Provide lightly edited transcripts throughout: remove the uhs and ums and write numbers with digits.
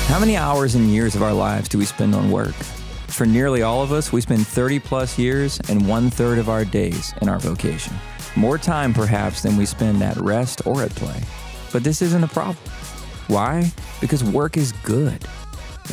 How many hours and years of our lives do we spend on work? For nearly all of us, we spend 30 plus years and 1/3 of our days in our vocation. More time, perhaps, than we spend at rest or at play. But this isn't a problem. Why? Because work is good.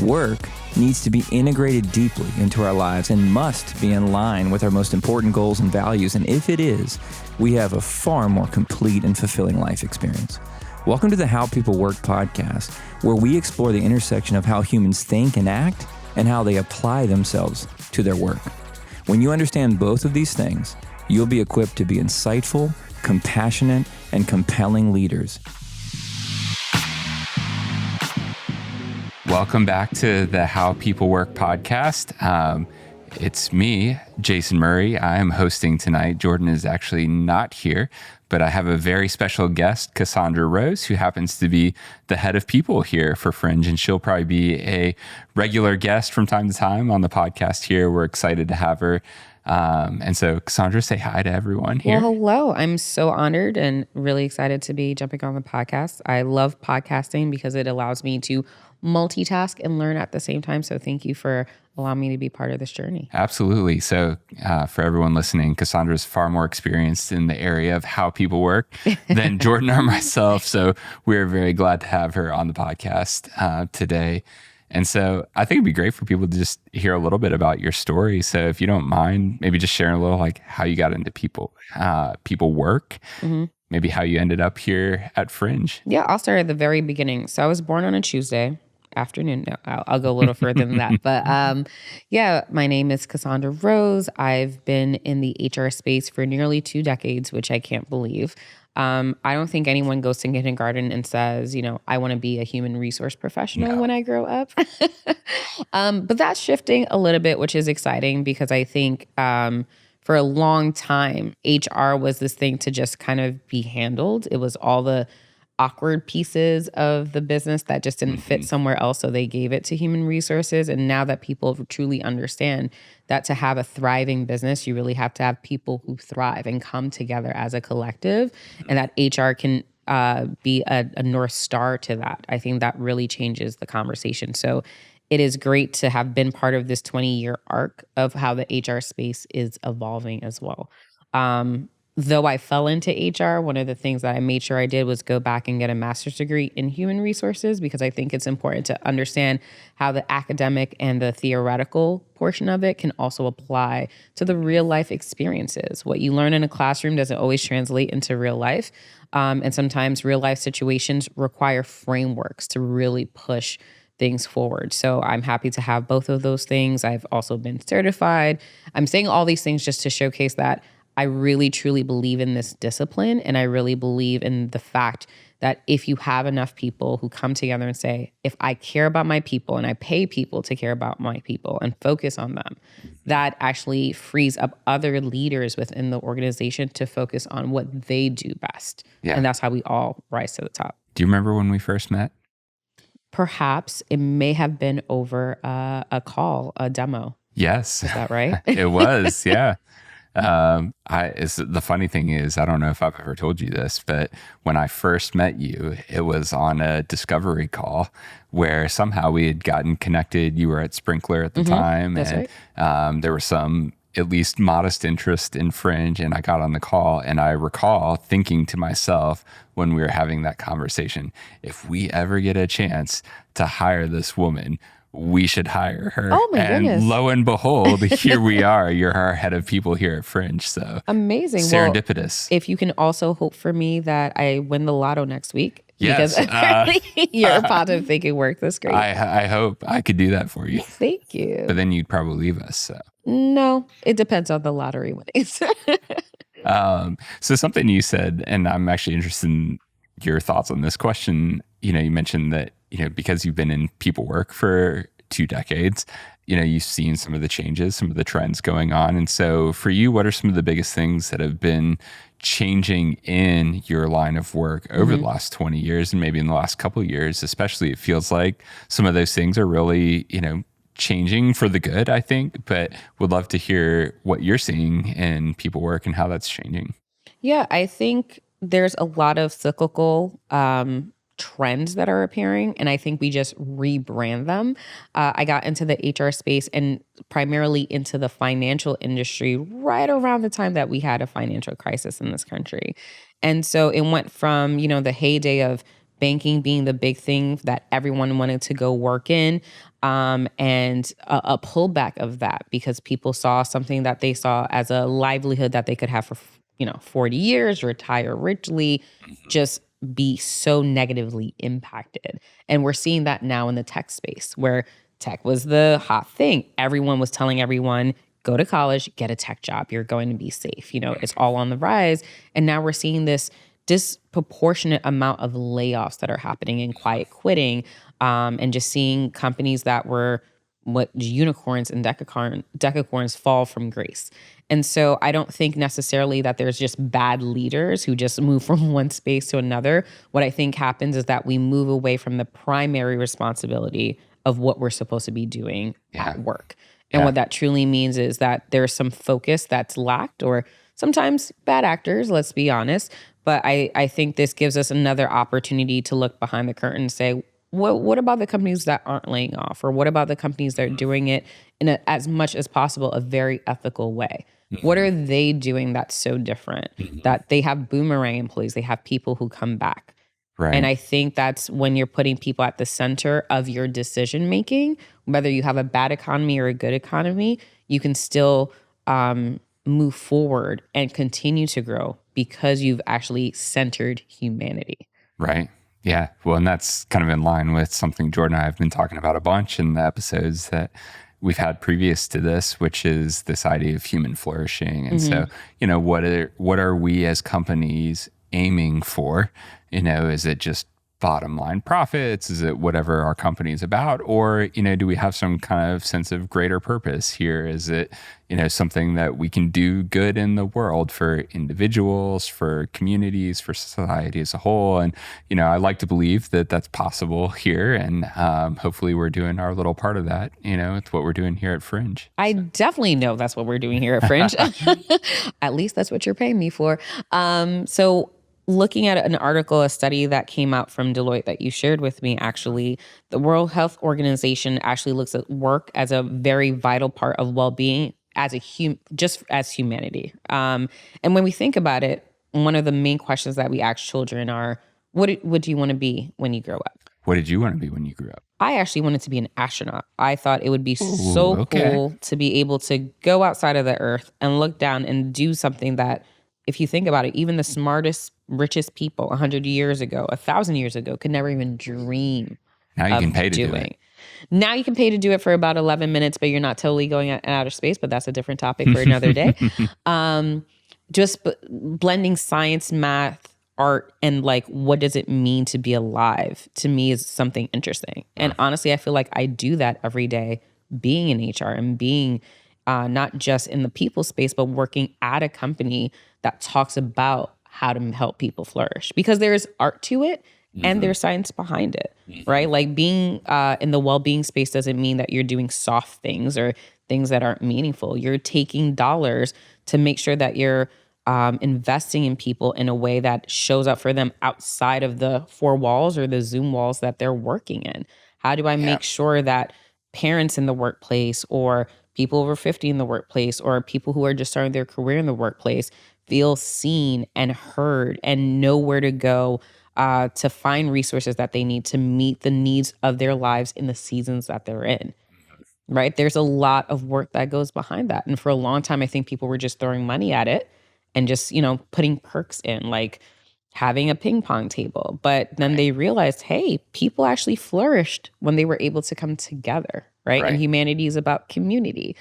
Work needs to be integrated deeply into our lives and must be in line with our most important goals and values. And if it is, we have a far more complete and fulfilling life experience. Welcome to the How People Work podcast, where we explore the intersection of how humans think and act and how they apply themselves to their work. When you understand both of these things, you'll be equipped to be insightful, compassionate, and compelling leaders. Welcome back to the How People Work podcast. It's me, Jason Murray. I am hosting tonight. Jordan is actually not here, but I have a very special guest, Cassandra Rose, who happens to be the head of people here for Fringe, and she'll probably be a regular guest from time to time on the podcast here. We're excited to have her. And so, Cassandra, say hi to everyone here. Well, hello. I'm so honored and really excited to be jumping on the podcast. I love podcasting because it allows me to multitask and learn at the same time. So thank you for allowing me to be part of this journey. Absolutely. So for everyone listening, Cassandra's far more experienced in the area of how people work than Jordan or myself. So we're very glad to have her on the podcast today. And so I think it'd be great for people to just hear a little bit about your story. So if you don't mind, maybe just sharing a little like how you got into people work, maybe how you ended up here at Fringe. Yeah, I'll start at the very beginning. So I was born on a Tuesday afternoon. No, I'll go a little further than that. But yeah, my name is Cassandra Rose. I've been in the HR space for nearly 2 decades, which I can't believe. I don't think anyone goes to kindergarten and says, you know, I want to be a human resource professional when I grow up. But that's shifting a little bit, which is exciting because I think for a long time, HR was this thing to just kind of be handled. It was all the awkward pieces of the business that just didn't fit somewhere else. So they gave it to human resources. And now that people truly understand that to have a thriving business, you really have to have people who thrive and come together as a collective, and that HR can be a North Star to that. I think that really changes the conversation. So it is great to have been part of this 20-year arc of how the HR space is evolving as well. Though I fell into HR, one of the things that I made sure I did was go back and get a master's degree in human resources, because I think it's important to understand how the academic and the theoretical portion of it can also apply to the real life experiences. What you learn in a classroom doesn't always translate into real life. And sometimes real life situations require frameworks to really push things forward. So I'm happy to have both of those things. I've also been certified. I'm saying all these things just to showcase that I really, truly believe in this discipline. And I really believe in the fact that if you have enough people who come together and say, if I care about my people and I pay people to care about my people and focus on them, that actually frees up other leaders within the organization to focus on what they do best. Yeah. And that's how we all rise to the top. Do you remember when we first met? Perhaps it may have been over a call, a demo. Yes. Is that right? It was, yeah. The funny thing is, I don't know if I've ever told you this, but when I first met you, it was on a discovery call where somehow we had gotten connected. You were at Sprinkler at the time. That's and right. There was some at least modest interest in Fringe, and I got on the call, and I recall thinking to myself when we were having that conversation, if we ever get a chance to hire this woman, we should hire her. Oh my goodness. Lo and behold, here we are. You're our head of people here at Fringe. So amazing. Serendipitous. Well, if you can also hope for me that I win the lotto next week. Yes. Because apparently your positive thinking work this great. I hope I could do that for you. Thank you. But then you'd probably leave us. So. No, it depends on the lottery winnings. So something you said, and I'm actually interested in your thoughts on this question. You know, you mentioned that, you know, because you've been in people work for 2 decades, you know, you've seen some of the changes, some of the trends going on. And so for you, what are some of the biggest things that have been changing in your line of work over the last 20 years and maybe in the last couple of years? Especially, it feels like some of those things are really, you know, changing for the good, I think, but would love to hear what you're seeing in people work and how that's changing. Yeah, I think there's a lot of cyclical trends that are appearing, and I think we just rebrand them. I got into the HR space and primarily into the financial industry right around the time that we had a financial crisis in this country. And so it went from, the heyday of banking being the big thing that everyone wanted to go work in, and a pullback of that because people saw something that they saw as a livelihood that they could have for 40 years, retire richly, just be so negatively impacted. And we're seeing that now in the tech space where tech was the hot thing. Everyone was telling everyone, go to college, get a tech job. You're going to be safe. It's all on the rise. And now we're seeing this disproportionate amount of layoffs that are happening and quiet quitting, and just seeing companies that were what unicorns and decacorns fall from grace. And so I don't think necessarily that there's just bad leaders who just move from one space to another. What I think happens is that we move away from the primary responsibility of what we're supposed to be doing at work. And what that truly means is that there's some focus that's lacked, or sometimes bad actors, let's be honest. But I think this gives us another opportunity to look behind the curtain and say, what about the companies that aren't laying off? Or what about the companies that are doing it in as much as possible a very ethical way? What are they doing that's so different? That they have boomerang employees, they have people who come back. Right. And I think that's when you're putting people at the center of your decision making, whether you have a bad economy or a good economy, you can still move forward and continue to grow because you've actually centered humanity. Right. Yeah. Well, and that's kind of in line with something Jordan and I have been talking about a bunch in the episodes that we've had previous to this, which is this idea of human flourishing. And so, what are we as companies aiming for? Is it just bottom line profits? Is it whatever our company is about? Or, do we have some kind of sense of greater purpose here? Is it, something that we can do good in the world for individuals, for communities, for society as a whole? And, I like to believe that that's possible here. And hopefully we're doing our little part of that, with what we're doing here at Fringe. I definitely know that's what we're doing here at Fringe. At least that's what you're paying me for. So looking at an article, a study that came out from Deloitte that you shared with me, actually, the World Health Organization actually looks at work as a very vital part of well-being just as humanity. And when we think about it, one of the main questions that we ask children are, what do you want to be when you grow up? What did you want to be when you grew up? I actually wanted to be an astronaut. I thought it would be cool to be able to go outside of the earth and look down and do something that, if you think about it, even the smartest, richest people 100 years ago, 1,000 years ago, could never even dream. Now you can pay to do it. Now you can pay to do it for about 11 minutes, but you're not totally going out in outer space. But that's a different topic for another day. Just blending science, math, art, and what does it mean to be alive, to me is something interesting. And honestly, I feel like I do that every day, being in HR and being not just in the people space, but working at a company that talks about how to help people flourish, because there's art to it and there's science behind it, right? Like being in the well-being space doesn't mean that you're doing soft things or things that aren't meaningful. You're taking dollars to make sure that you're investing in people in a way that shows up for them outside of the four walls or the Zoom walls that they're working in. How do I make sure that parents in the workplace, or people over 50 in the workplace, or people who are just starting their career in the workplace feel seen and heard and know where to go to find resources that they need to meet the needs of their lives in the seasons that they're in, right? There's a lot of work that goes behind that. And for a long time, I think people were just throwing money at it and just, putting perks in, like having a ping pong table. But then they realized, hey, people actually flourished when they were able to come together, right? And humanity is about community.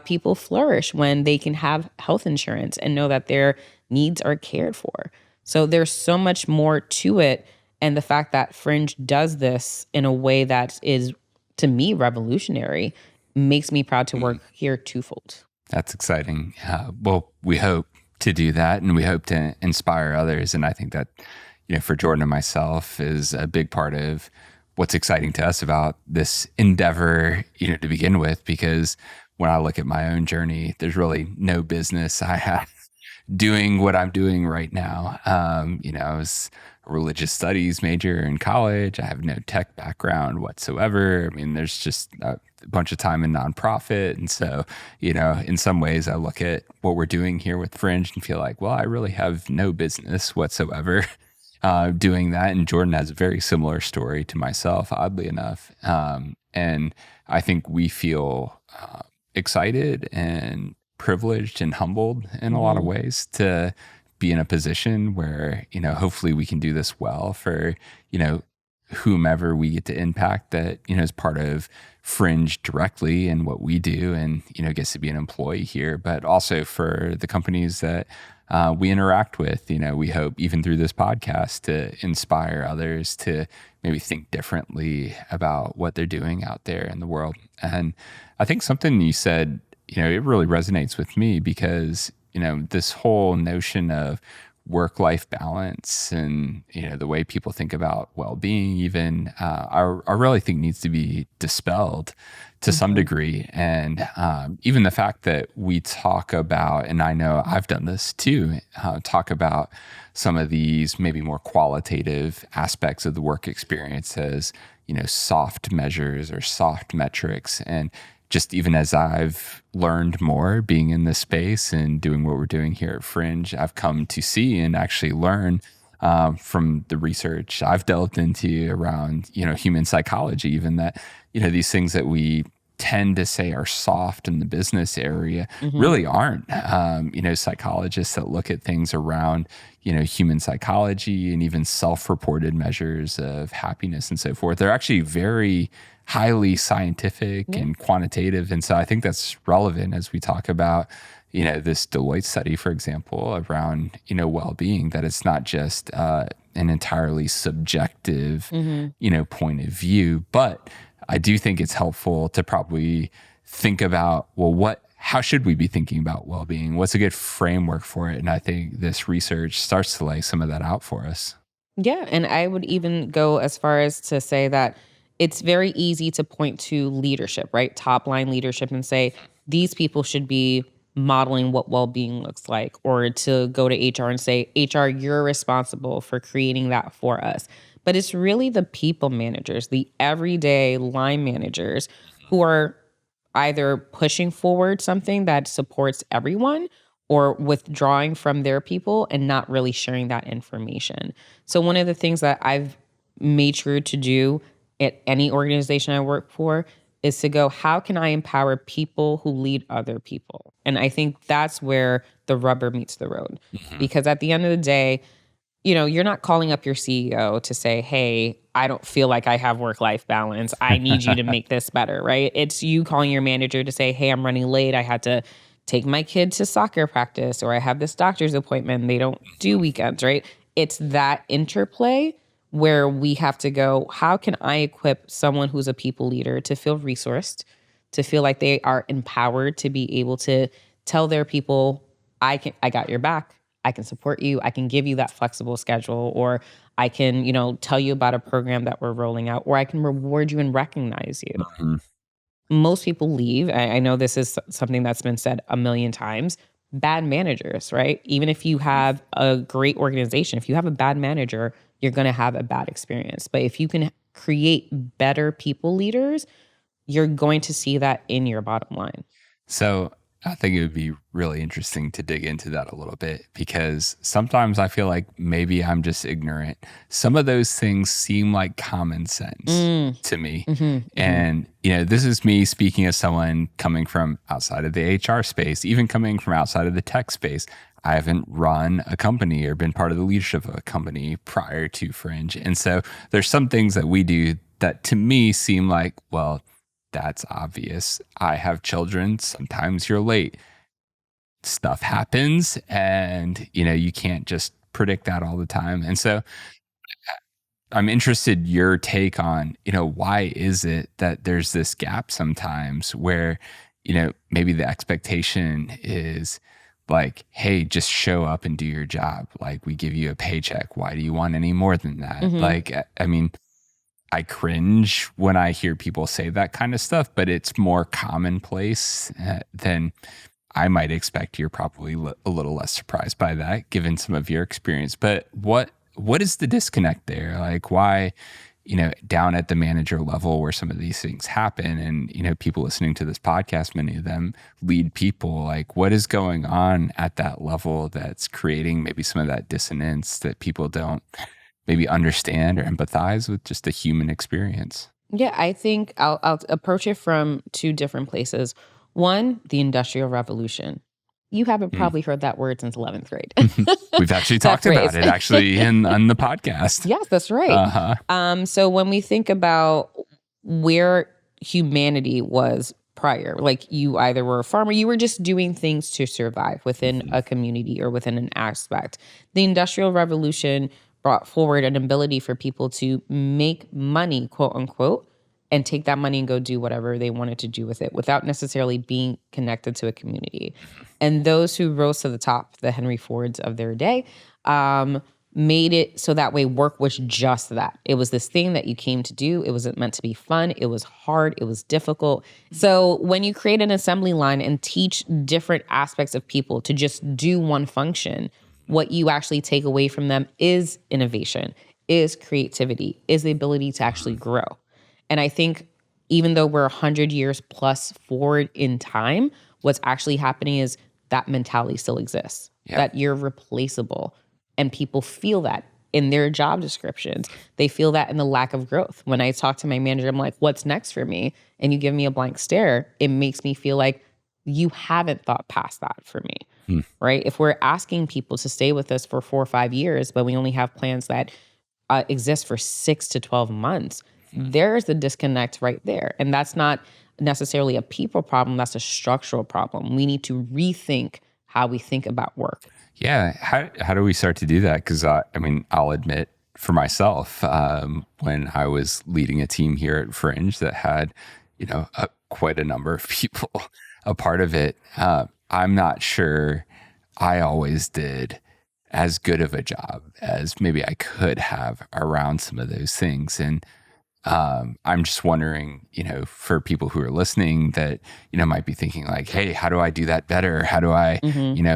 People flourish when they can have health insurance and know that their needs are cared for. So there's so much more to it. And the fact that Fringe does this in a way that is, to me, revolutionary, makes me proud to work here twofold. That's exciting. Well, we hope to do that, and we hope to inspire others. And I think that, for Jordan and myself, is a big part of what's exciting to us about this endeavor, to begin with, because when I look at my own journey, there's really no business I have doing what I'm doing right now. I was a religious studies major in college. I have no tech background whatsoever. I mean, there's just a bunch of time in nonprofit. And so, in some ways I look at what we're doing here with Fringe and feel like, well, I really have no business whatsoever doing that. And Jordan has a very similar story to myself, oddly enough. And I think we feel excited and privileged and humbled in a lot of ways to be in a position where, hopefully we can do this well for, whomever we get to impact that, is part of Fringe directly and what we do and, gets to be an employee here, but also for the companies that we interact with. We hope even through this podcast to inspire others to maybe think differently about what they're doing out there in the world. And I think something you said, it really resonates with me because, this whole notion of work-life balance and, the way people think about well-being even, I really think needs to be dispelled to some degree. And even the fact that we talk about, and I know I've done this too, talk about some of these maybe more qualitative aspects of the work experience as, soft measures or soft metrics. And just even as I've learned more being in this space and doing what we're doing here at Fringe, I've come to see and actually learn from the research I've delved into around, human psychology, even that, these things that we tend to say are soft in the business area really aren't. Psychologists that look at things around, human psychology and even self-reported measures of happiness and so forth, they're actually very highly scientific and quantitative. And so I think that's relevant as we talk about, this Deloitte study, for example, around, well-being, that it's not just an entirely subjective, point of view. But I do think it's helpful to probably think about, well, how should we be thinking about well-being? What's a good framework for it? And I think this research starts to lay some of that out for us. Yeah. And I would even go as far as to say that it's very easy to point to leadership, right? Top line leadership and say, these people should be modeling what well-being looks like, or to go to HR and say, HR, you're responsible for creating that for us. But it's really the people managers, the everyday line managers who are either pushing forward something that supports everyone or withdrawing from their people and not really sharing that information. So one of the things that I've made sure to do at any organization I work for is to go, how can I empower people who lead other people? And I think that's where the rubber meets the road. Because at the end of the day, you're not calling up your CEO to say, hey, I don't feel like I have work-life balance. I need you to make this better, right? It's you calling your manager to say, hey, I'm running late. I had to take my kid to soccer practice, or I have this doctor's appointment. They don't do weekends, right? It's that interplay where we have to go, how can I equip someone who's a people leader to feel resourced, to feel like they are empowered to be able to tell their people, I got your back. I can support you. I can give you that flexible schedule, or I can, tell you about a program that we're rolling out, or I can reward you and recognize you. Most people leave. I know this is something that's been said a million times. Bad managers, right? Even if you have a great organization, if you have a bad manager, you're going to have a bad experience. But if you can create better people leaders, you're going to see that in your bottom line. So I think it would be really interesting to dig into that a little bit, because sometimes I feel like maybe I'm just ignorant. Some of those things seem like common sense to me. And, this is me speaking as someone coming from outside of the HR space, even coming from outside of the tech space. I haven't run a company or been part of the leadership of a company prior to Fringe. And so there's some things that we do that to me seem like, well, that's obvious. I have children. Sometimes you're late. Stuff happens, and you can't just predict that all the time. And so I'm interested your take on, why is it that there's this gap sometimes where, maybe the expectation is like, hey, just show up and do your job. Like, we give you a paycheck. Why do you want any more than that? Like, I mean, I cringe when I hear people say that kind of stuff, but it's more commonplace than I might expect you're probably a little less surprised by that, given some of your experience. But what is the disconnect there? Like, why, down at the manager level where some of these things happen, and people listening to this podcast, many of them lead people. Like, what is going on at that level that's creating maybe some of that dissonance that people don't maybe understand or empathize with just the human experience? Yeah, I think I'll approach it from two different places. One, the Industrial Revolution. You haven't probably heard that word since 11th grade. We've actually talked about it on the podcast. Yes, that's right. Uh-huh. So when we think about where humanity was prior, like you either were a farmer, you were just doing things to survive within a community or within an aspect. The Industrial Revolution brought forward an ability for people to make money, quote unquote, and take that money and go do whatever they wanted to do with it without necessarily being connected to a community. And those who rose to the top, the Henry Fords of their day, made it so that way work was just that. It was this thing that you came to do. It wasn't meant to be fun. It was hard. It was difficult. So when you create an assembly line and teach different aspects of people to just do one function, what you actually take away from them is innovation, is creativity, is the ability to actually grow. And I think even though we're 100 years plus forward in time, what's actually happening is that mentality still exists, that you're replaceable. And people feel that in their job descriptions. They feel that in the lack of growth. When I talk to my manager, I'm like, what's next for me? And you give me a blank stare, it makes me feel like you haven't thought past that for me, right? If we're asking people to stay with us for 4 or 5 years, but we only have plans that exist for 6 to 12 months, there's the disconnect right there. And that's not necessarily a people problem. That's a structural problem. We need to rethink how we think about work. Yeah. How do we start to do that? Because I'll admit for myself, when I was leading a team here at Fringe that had, quite a number of people a part of it, I'm not sure I always did as good of a job as maybe I could have around some of those things. And I'm just wondering, for people who are listening that, might be thinking like, hey, how do I do that better? How do I,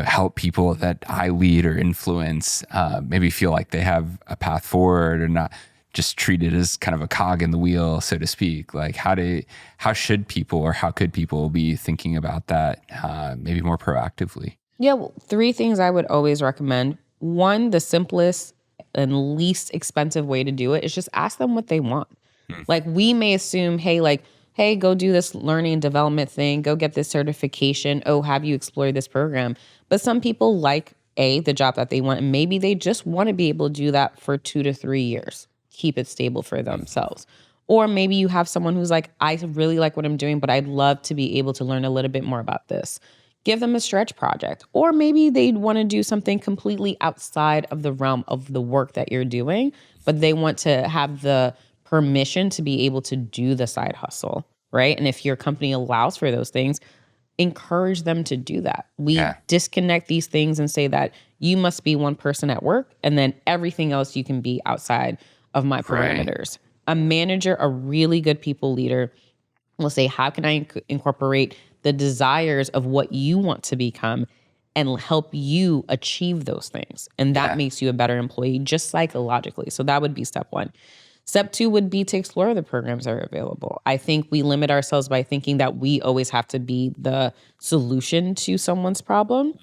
help people that I lead or influence, maybe feel like they have a path forward or not just treated as kind of a cog in the wheel, so to speak? Like how should people or how could people be thinking about that, maybe more proactively? Yeah, well, 3 things I would always recommend. One, the simplest and least expensive way to do it is just ask them what they want. Like we may assume, hey, go do this learning and development thing, go get this certification. Oh, have you explored this program? But some people like the job that they want, and maybe they just want to be able to do that for 2 to 3 years, keep it stable for themselves. Or maybe you have someone who's like, I really like what I'm doing, but I'd love to be able to learn a little bit more about this. Give them a stretch project. Or maybe they'd want to do something completely outside of the realm of the work that you're doing, but they want to have the permission to be able to do the side hustle, right? And if your company allows for those things, encourage them to do that. We disconnect these things and say that you must be one person at work and then everything else you can be outside of my parameters. A manager, a really good people leader will say, how can I incorporate the desires of what you want to become and help you achieve those things? And that makes you a better employee just psychologically. So that would be step 1. Step 2 would be to explore the programs that are available. I think we limit ourselves by thinking that we always have to be the solution to someone's problem.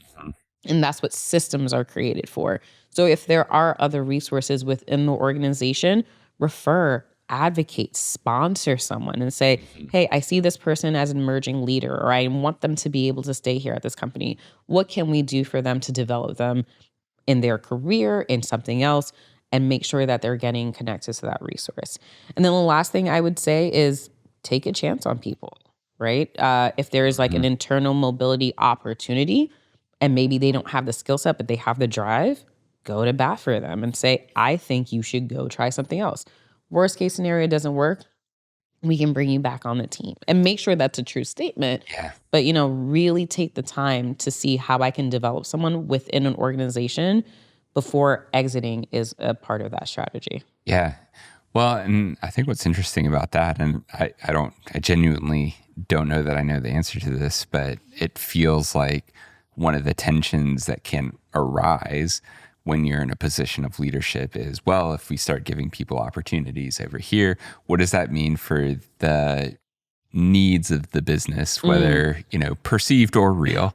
And that's what systems are created for. So if there are other resources within the organization, refer, advocate, sponsor someone and say, hey, I see this person as an emerging leader, or I want them to be able to stay here at this company. What can we do for them to develop them in their career, in something else? And make sure that they're getting connected to that resource. And then the last thing I would say is take a chance on people, right? If there is like an internal mobility opportunity and maybe they don't have the skill set, but they have the drive, go to bat for them and say, I think you should go try something else. Worst case scenario doesn't work, we can bring you back on the team. And make sure that's a true statement. But, really take the time to see how I can develop someone within an organization before exiting is a part of that strategy. Yeah. Well, and I think what's interesting about that, and I genuinely don't know that I know the answer to this, but it feels like one of the tensions that can arise when you're in a position of leadership is, well, if we start giving people opportunities over here, what does that mean for the needs of the business, whether, perceived or real?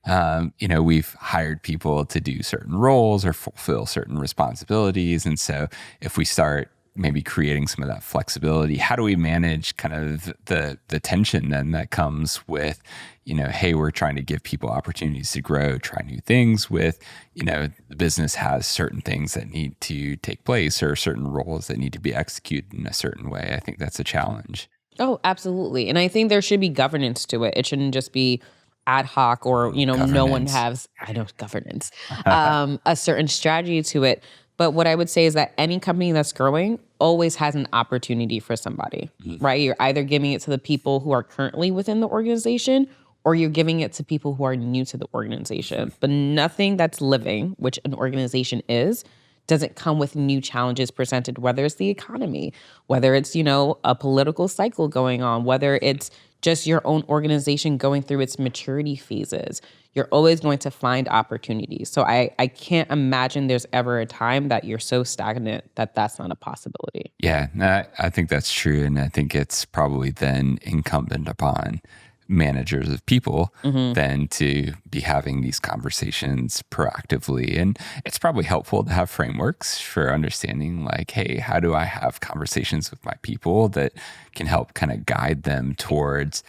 We've hired people to do certain roles or fulfill certain responsibilities. And so if we start maybe creating some of that flexibility, how do we manage kind of the tension then that comes with, hey, we're trying to give people opportunities to grow, try new things with, the business has certain things that need to take place or certain roles that need to be executed in a certain way. I think that's a challenge. Oh, absolutely. And I think there should be governance to it. It shouldn't just be ad hoc or, no one has, I know, governance, a certain strategy to it. But what I would say is that any company that's growing always has an opportunity for somebody, right? You're either giving it to the people who are currently within the organization or you're giving it to people who are new to the organization. But nothing that's living, which an organization is, doesn't come with new challenges presented, whether it's the economy, whether it's, a political cycle going on, whether it's just your own organization going through its maturity phases. You're always going to find opportunities. So I can't imagine there's ever a time that you're so stagnant that that's not a possibility. Yeah, I think that's true. And I think it's probably then incumbent upon managers of people then to be having these conversations proactively. And it's probably helpful to have frameworks for understanding like, hey, how do I have conversations with my people that can help kind of guide them towards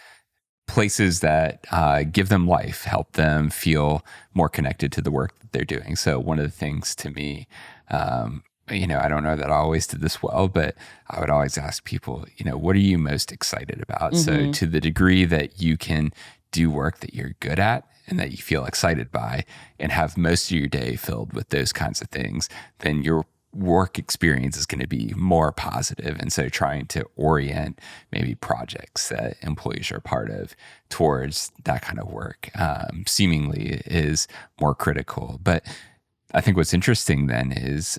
places that give them life, help them feel more connected to the work that they're doing. So one of the things to me, I don't know that I always did this well, but I would always ask people, what are you most excited about? So to the degree that you can do work that you're good at and that you feel excited by and have most of your day filled with those kinds of things, then your work experience is going to be more positive. And so trying to orient maybe projects that employees are part of towards that kind of work seemingly is more critical. But I think what's interesting then is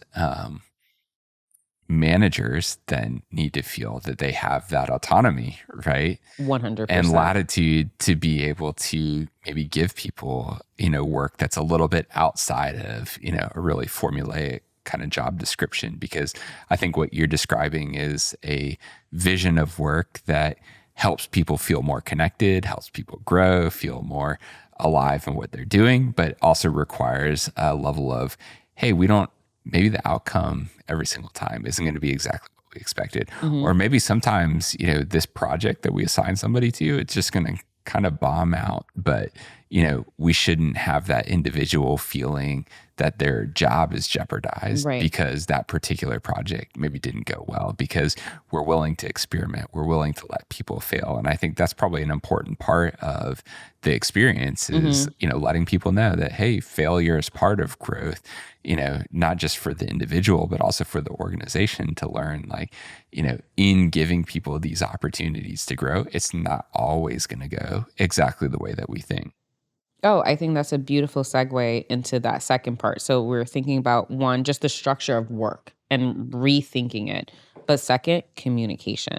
managers then need to feel that they have that autonomy, right? 100%. And latitude to be able to maybe give people, work that's a little bit outside of, a really formulaic kind of job description. Because I think what you're describing is a vision of work that helps people feel more connected, helps people grow, feel more alive in what they're doing, but also requires a level of, hey, maybe the outcome every single time isn't going to be exactly what we expected. Or maybe sometimes, this project that we assign somebody to, it's just going to kind of bomb out. But, we shouldn't have that individual feeling that their job is jeopardized because that particular project maybe didn't go well, because we're willing to experiment. We're willing to let people fail. And I think that's probably an important part of the experience is, letting people know that, hey, failure is part of growth, not just for the individual, but also for the organization to learn, like, in giving people these opportunities to grow, it's not always going to go exactly the way that we think. Oh, I think that's a beautiful segue into that second part. So we're thinking about one, just the structure of work and rethinking it. But second, communication.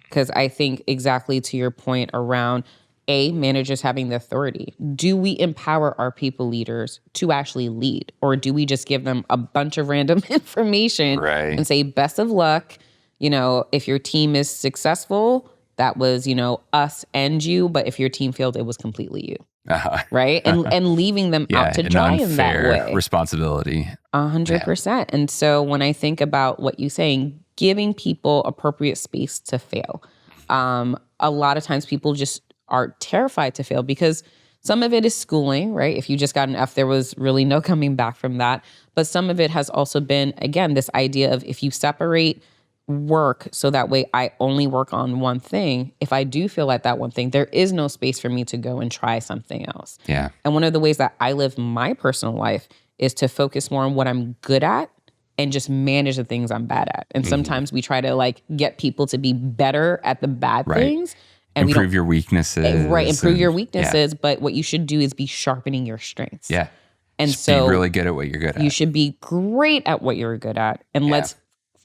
Because I think exactly to your point around managers having the authority. Do we empower our people leaders to actually lead? Or do we just give them a bunch of random information and say, best of luck? If your team is successful, that was, us and you. But if your team failed, it was completely you. Right. And leaving them out to dry in that way. Responsibility. 100%. And so when I think about what you're saying, giving people appropriate space to fail, a lot of times people just are terrified to fail because some of it is schooling, right? If you just got an F, there was really no coming back from that. But some of it has also been, again, this idea of if you separate work so that way I only work on one thing, if I do feel like that one thing, there is no space for me to go and try something else. Yeah. And one of the ways that I live my personal life is to focus more on what I'm good at and just manage the things I'm bad at. And sometimes we try to get people to be better at the bad things. And improve your weaknesses. Right. Improve your weaknesses. But what you should do is be sharpening your strengths. Yeah. And just so be really good at what you're good at. You should be great at what you're good at. And let's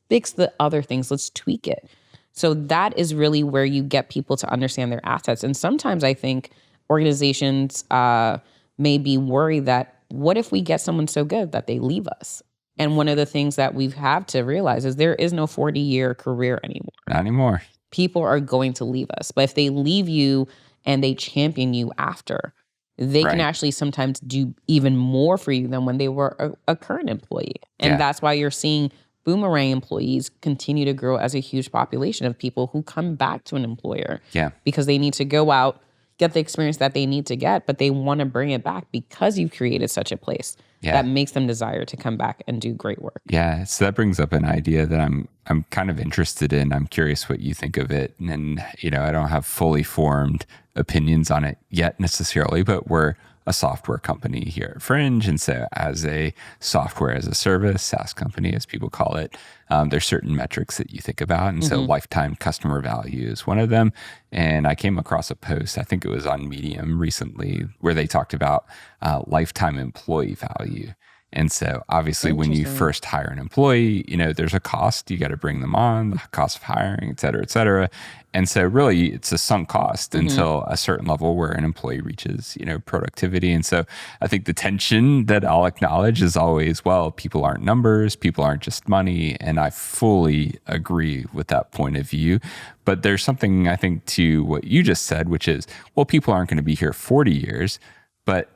fix the other things. Let's tweak it. So that is really where you get people to understand their assets. And sometimes I think organizations may be worried that what if we get someone so good that they leave us? And one of the things that we have to realize is there is no 40-year career anymore. Not anymore. People are going to leave us. But if they leave you and they champion you after, they can actually sometimes do even more for you than when they were a current employee. And that's why you're seeing boomerang employees continue to grow as a huge population of people who come back to an employer because they need to go out, get the experience that they need to get, but they want to bring it back because you've created such a place that makes them desire to come back and do great work. Yeah, so that brings up an idea that I'm kind of interested in. I'm curious what you think of it. And, you know, I don't have fully formed opinions on it yet necessarily, but we're a software company here at Fringe. And so as a software as a service, SaaS company, as people call it, there's certain metrics that you think about. And so lifetime customer value is one of them. And I came across a post, I think it was on Medium recently, where they talked about lifetime employee value. And so obviously when you first hire an employee, you know, there's a cost, you got to bring them on, the cost of hiring, et cetera, et cetera. And so really it's a sunk cost until a certain level where an employee reaches, you know, productivity. And so I think the tension that I'll acknowledge is always, well, people aren't numbers, people aren't just money. And I fully agree with that point of view. But there's something I think to what you just said, which is, well, people aren't going to be here 40 years, but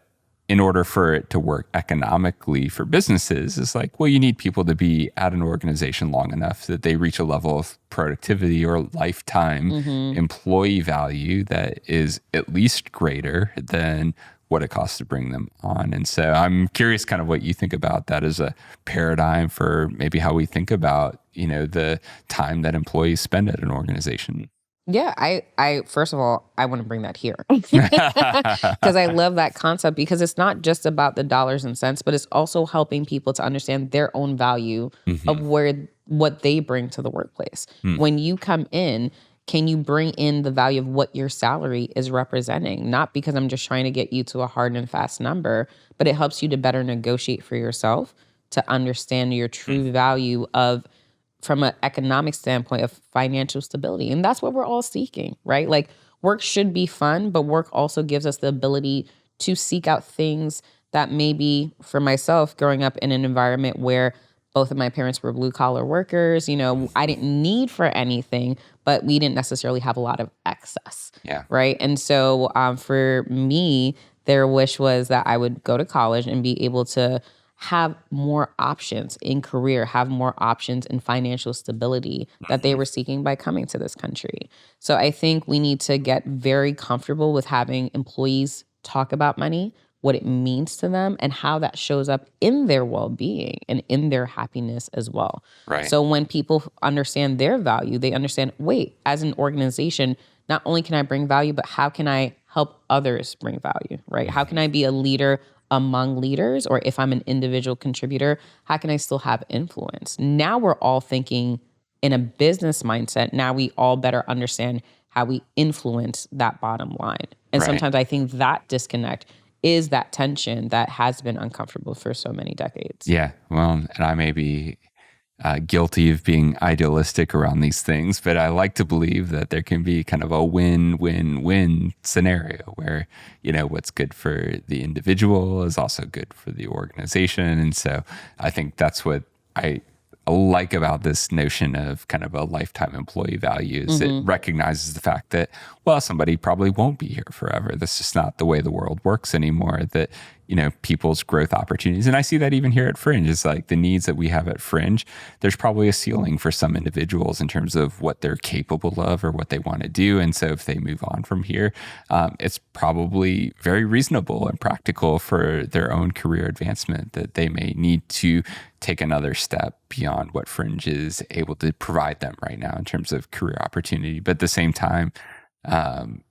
in order for it to work economically for businesses, it's like, well, you need people to be at an organization long enough that they reach a level of productivity or lifetime employee value that is at least greater than what it costs to bring them on. And so I'm curious kind of what you think about that as a paradigm for maybe how we think about, you know, the time that employees spend at an organization. Yeah, I first of all, I want to bring that here because I love that concept because it's not just about the dollars and cents, but it's also helping people to understand their own value of what they bring to the workplace. When you come in, can you bring in the value of what your salary is representing? Not because I'm just trying to get you to a hard and fast number, but it helps you to better negotiate for yourself, to understand your true value of from an economic standpoint of financial stability. And that's what we're all seeking, right? Like work should be fun, but work also gives us the ability to seek out things that maybe for myself growing up in an environment where both of my parents were blue collar workers, you know, I didn't need for anything, but we didn't necessarily have a lot of excess. Right. And so for me, their wish was that I would go to college and be able to have more options in career, have more options in financial stability that they were seeking by coming to this country. So I think we need to get very comfortable with having employees talk about money, what it means to them, and how that shows up in their well-being and in their happiness as well. Right. So when people understand their value, they understand, wait, as an organization, not only can I bring value, but how can I help others bring value, right? How can I be a leader among leaders? Or if I'm an individual contributor, how can I still have influence? Now we're all thinking in a business mindset. Now we all better understand how we influence that bottom line. And sometimes I think that disconnect is that tension that has been uncomfortable for so many decades. Yeah, well, and I may be guilty of being idealistic around these things, but I like to believe that there can be kind of a win-win-win scenario where, you know, what's good for the individual is also good for the organization. And so I think that's what I like about this notion of kind of a lifetime employee value is it recognizes the fact that, well, somebody probably won't be here forever. That's just not the way the world works anymore, that, you know, people's growth opportunities. And I see that even here at Fringe is like the needs that we have at Fringe. There's probably a ceiling for some individuals in terms of what they're capable of or what they want to do. And so if they move on from here, it's probably very reasonable and practical for their own career advancement that they may need to take another step beyond what Fringe is able to provide them right now in terms of career opportunity. But at the same time,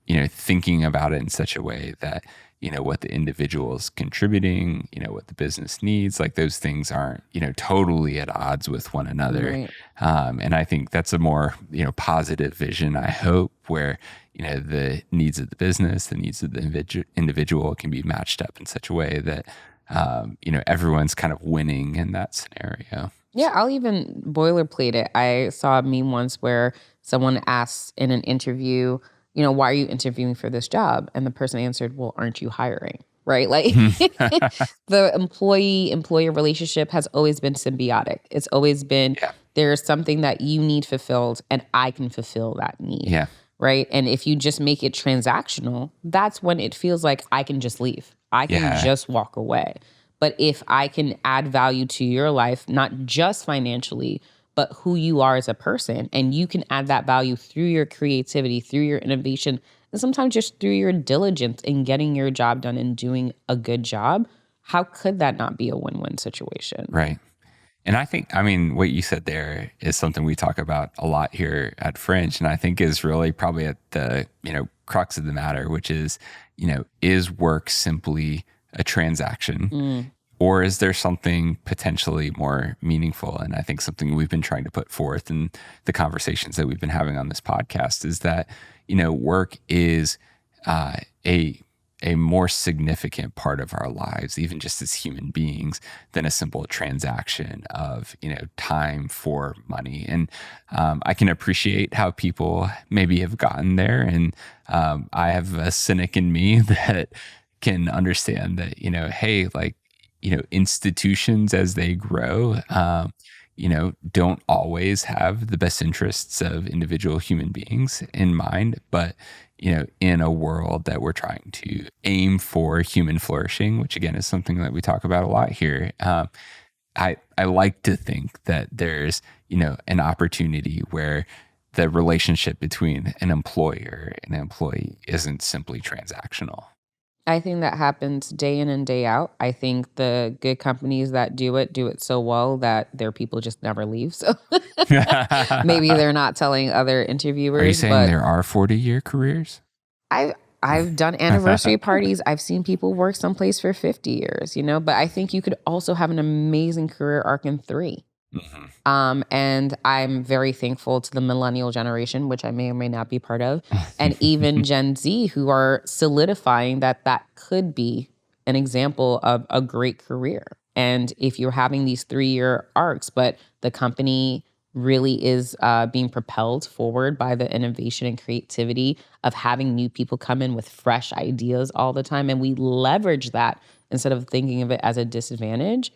you know, thinking about it in such a way that, you know, what the individual is contributing, you know, what the business needs, like those things aren't, you know, totally at odds with one another. Right. And I think that's a more, you know, positive vision, I hope, where, you know, the needs of the business, the needs of the individual can be matched up in such a way that, you know, everyone's kind of winning in that scenario. Yeah, I'll even boilerplate it. I saw a meme once where someone asked in an interview, why are you interviewing for this job? And the person answered, well, aren't you hiring? Right? Like the employee-employer relationship has always been symbiotic. It's always been Yeah. there's something that you need fulfilled and I can fulfill that need. Yeah. Right? And if you just make it transactional, that's when it feels like I can just leave. I can just walk away. But if I can add value to your life, not just financially, but who you are as a person, and you can add that value through your creativity, through your innovation, and sometimes just through your diligence in getting your job done and doing a good job, how could that not be a win-win situation? Right. And I mean, what you said there is something we talk about a lot here at Fringe, and I think is really probably at the, crux of the matter, which is, is work simply a transaction? Or is there something potentially more meaningful? And I think something we've been trying to put forth in the conversations that we've been having on this podcast is that, work is a more significant part of our lives, even just as human beings, than a simple transaction of, time for money. And I can appreciate how people maybe have gotten there. And I have a cynic in me that can understand that, hey, like, institutions as they grow, don't always have the best interests of individual human beings in mind. But, in a world that we're trying to aim for human flourishing, which again is something that we talk about a lot here, I like to think that there's, an opportunity where the relationship between an employer and an employee isn't simply transactional. I think that happens day in and day out. I think the good companies that do it so well that their people just never leave. So maybe they're not telling other interviewers. Are you saying there are 40-year careers? I've done anniversary parties. I've seen people work someplace for 50 years, but I think you could also have an amazing career arc in 3. And I'm very thankful to the millennial generation, which I may or may not be part of, and even Gen Z, who are solidifying that could be an example of a great career. And if you're having these 3-year arcs, but the company really is being propelled forward by the innovation and creativity of having new people come in with fresh ideas all the time, and we leverage that instead of thinking of it as a disadvantage,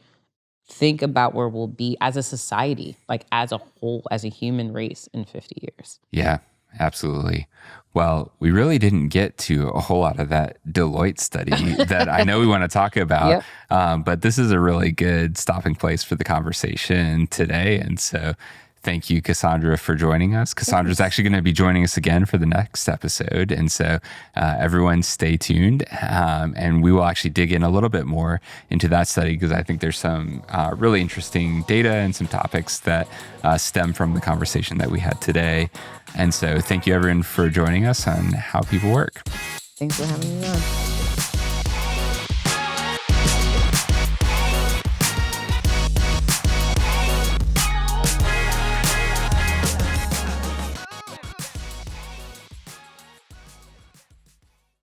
think about where we'll be as a society, like as a whole, as a human race in 50 years. Yeah, absolutely. Well, we really didn't get to a whole lot of that Deloitte study that I know we want to talk about, but this is a really good stopping place for the conversation today. And so thank you, Cassandra, for joining us. Cassandra's actually going to be joining us again for the next episode. And so everyone stay tuned. And we will actually dig in a little bit more into that study because I think there's some really interesting data and some topics that stem from the conversation that we had today. And so thank you, everyone, for joining us on How People Work. Thanks for having me on.